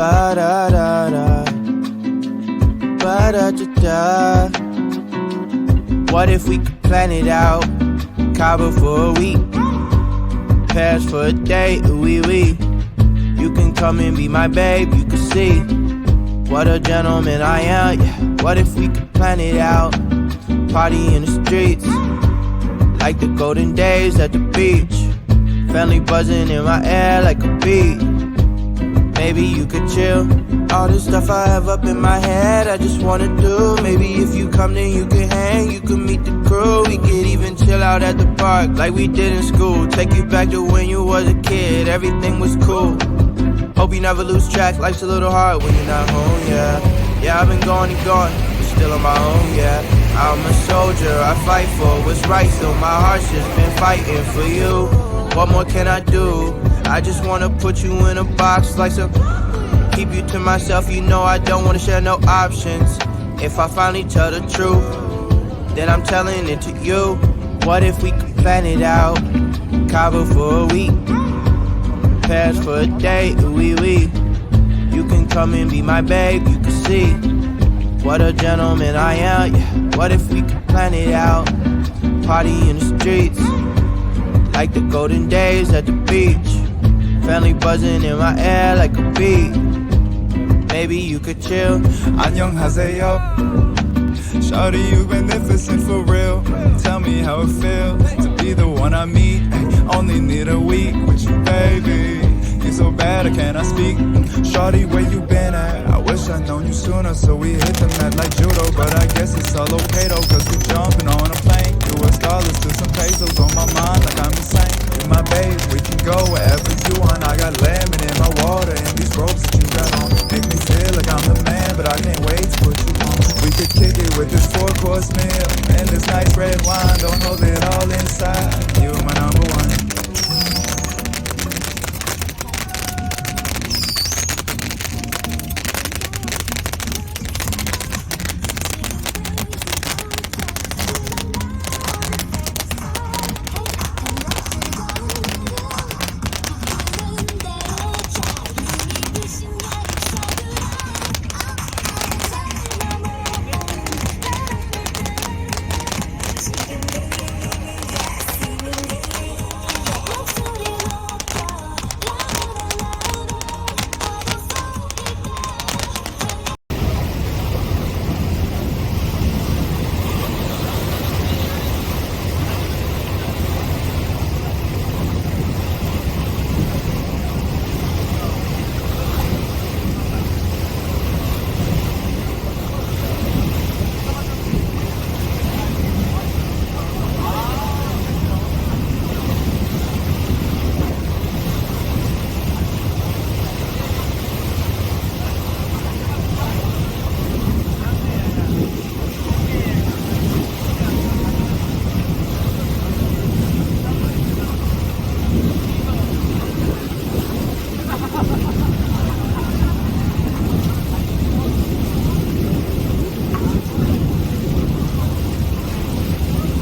Ba-da-da-da, ba-da-da-da. What if we could plan it out? Cabo for a week, Paris for a day, oui. You can come and be my babe, you can see what a gentleman I am, yeah. What if we could plan it out? Party in the streets, like the golden days at the beach. Family buzzing in my air like a bee. Maybe you could chill. All the stuff I have up in my head, I just wanna do. Maybe if you come then you can hang, you can meet the crew. We could even chill out at the park like we did in school. Take you back to when you was a kid, everything was cool. Hope you never lose track, life's a little hard when you're not home, yeah. Yeah, I've been going and going, but still on my own, yeah. I'm a soldier, I fight for what's right, so my heart's just been fighting for you. What more can I do? I just wanna put you in a box like some. Keep you to myself, you know I don't wanna share no options. If I finally tell the truth, then I'm telling it to you. What if we could plan it out? Cabo for a week, Paris for a day, oui. You can come and be my babe, you can see what a gentleman I am, yeah. What if we could plan it out? Party in the streets, like the golden days at the beach. Family buzzing in my air like a bee. Maybe you could chill. 안녕하세요. Shawty, you magnificent for real. Tell me how it feel to be the one I meet. Only need a week with you, baby. You so bad, I cannot speak. Shawty, where you been at? I wish I'd known you sooner, so we hit the mat like judo. But I guess it's all okay though, cause we jumping on a plane. US dollars to some pesos on my mind, like I'm